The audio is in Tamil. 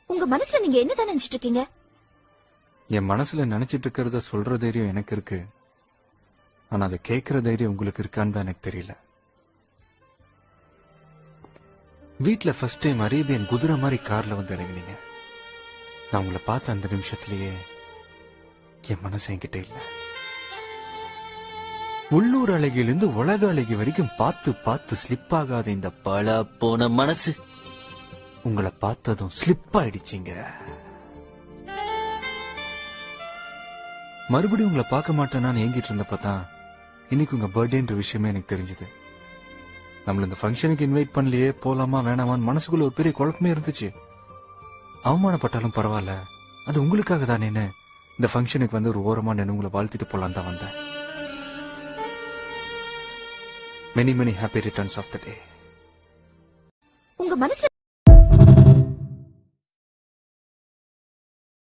உங்க மனசுல நீங்க என்னதான் நினைச்சிட்டு இருக்கீங்க? என் மனசுல நினைச்சிட்டு இருக்கிறத சொல்ற தைரியம் எனக்கு இருக்கு. ஆனா அதை கேட்கிற தைரியம் உங்களுக்கு இருக்கான்னு தான் எனக்கு தெரியல. வீட்டுல ஃபர்ஸ்ட் டைம் அரேபியன் குதிரை மாதிரி கார்ல வந்து இறங்கினீங்க. நான் உங்களை பார்த்த அந்த நிமிஷத்திலேயே என் மனசு என்கிட்ட இல்ல. உள்ளூர் அழகிலிருந்து உலக அழகி வரைக்கும் பார்த்து பார்த்து ஸ்லிப் ஆகாத இந்த பல போன மனசு உங்களை பார்த்ததும் ஸ்லிப் ஆயிடுச்சிங்க. மறுபடியும் உங்களை பார்க்க மாட்டேன்னு ஏங்கிட்டு இருந்தப்பதான் இன்னைக்கு உங்க பர்த்டேன்ற விஷயமே எனக்கு தெரிஞ்சது. நம்மள இந்த ஃபங்க்ஷனுக்கு இன்வைட் பண்ணலையே, போலாமா வேணாமான்னு மனசுக்குள்ள ஒரு பெரிய குழப்பமே இருந்துச்சு. அவமானப்பட்டாலும் பரவாயில்ல, அது உங்களுக்காக தானேன்னு இந்த ஃபங்க்ஷனுக்கு வந்து ஒரு ஓரமா நின்று உங்களை வாழ்த்திட்டு போலாம் தான் வந்தேன். Many many happy returns of the day. உங்க மனசுல